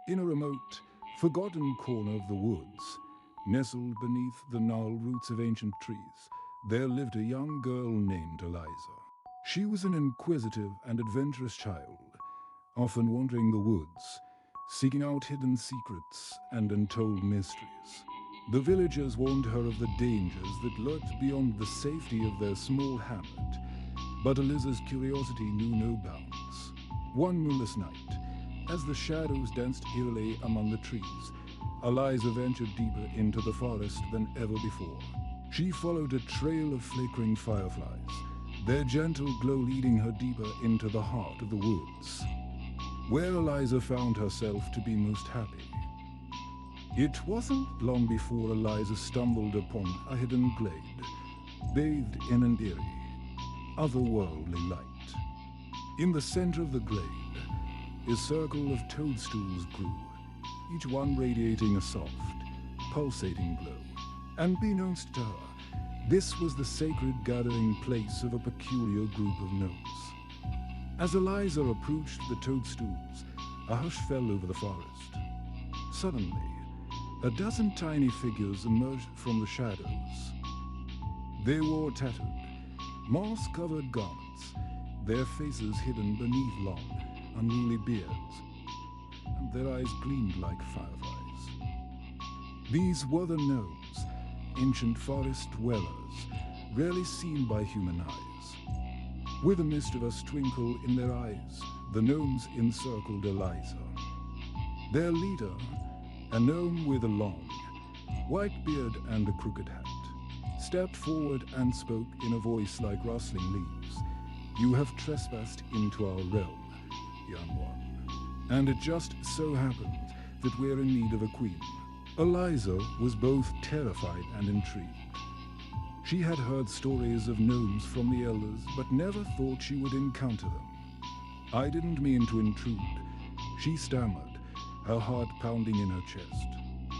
In a remote, forgotten corner of the woods, nestled beneath the gnarled roots of ancient trees, there lived a young girl named Eliza. She was an inquisitive and adventurous child, often wandering the woods, seeking out hidden secrets and untold mysteries. The villagers warned her of the dangers that lurked beyond the safety of their small hamlet, but Eliza's curiosity knew no bounds. One moonless night, as the shadows danced eerily among the trees, Eliza ventured deeper into the forest than ever before. She followed a trail of flickering fireflies, their gentle glow leading her deeper into the heart of the woods, where Eliza found herself to be most happy. It wasn't long before Eliza stumbled upon a hidden glade, bathed in an eerie, otherworldly light. In the center of the glade, a circle of toadstools grew, each one radiating a soft, pulsating glow. And beknownst to her, this was the sacred gathering place of a peculiar group of gnomes. As Eliza approached the toadstools, a hush fell over the forest. Suddenly, a dozen tiny figures emerged from the shadows. They wore tattered, moss-covered garments, their faces hidden beneath long, unruly beards, and their eyes gleamed like fireflies. These were the gnomes, ancient forest dwellers, rarely seen by human eyes. With a mischievous twinkle in their eyes, the gnomes encircled Eliza. Their leader, a gnome with a long, white beard and a crooked hat, stepped forward and spoke in a voice like rustling leaves. "You have trespassed into our realm, young one. And it just so happens that we're in need of a queen." Eliza was both terrified and intrigued. She had heard stories of gnomes from the elders, but never thought she would encounter them. "I didn't mean to intrude," she stammered, her heart pounding in her chest.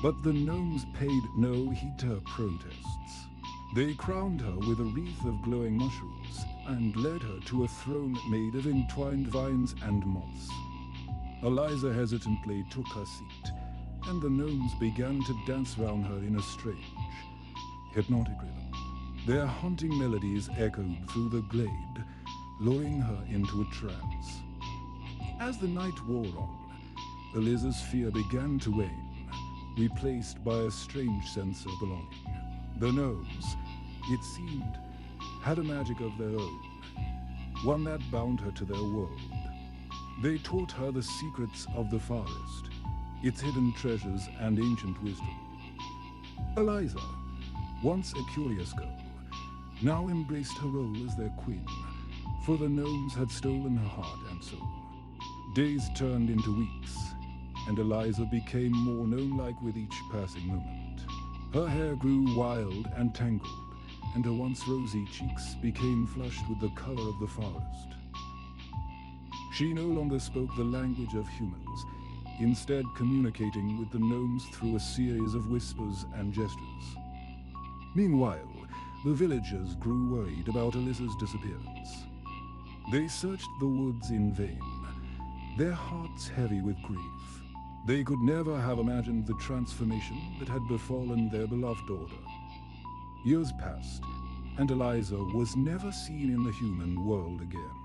But the gnomes paid no heed to her protests. They crowned her with a wreath of glowing mushrooms and led her to a throne made of entwined vines and moss. Eliza hesitantly took her seat, and the gnomes began to dance around her in a strange, hypnotic rhythm. Their haunting melodies echoed through the glade, luring her into a trance. As the night wore on, Eliza's fear began to wane, replaced by a strange sense of belonging. The gnomes, it seemed, had a magic of their own, one that bound her to their world. They taught her the secrets of the forest, its hidden treasures and ancient wisdom. Eliza, once a curious girl, now embraced her role as their queen, for the gnomes had stolen her heart and soul. Days turned into weeks, and Eliza became more gnome-like with each passing moment. Her hair grew wild and tangled, and her once rosy cheeks became flushed with the color of the forest. She no longer spoke the language of humans, instead communicating with the gnomes through a series of whispers and gestures. Meanwhile, the villagers grew worried about Eliza's disappearance. They searched the woods in vain, their hearts heavy with grief. They could never have imagined the transformation that had befallen their beloved daughter. Years passed, and Eliza was never seen in the human world again.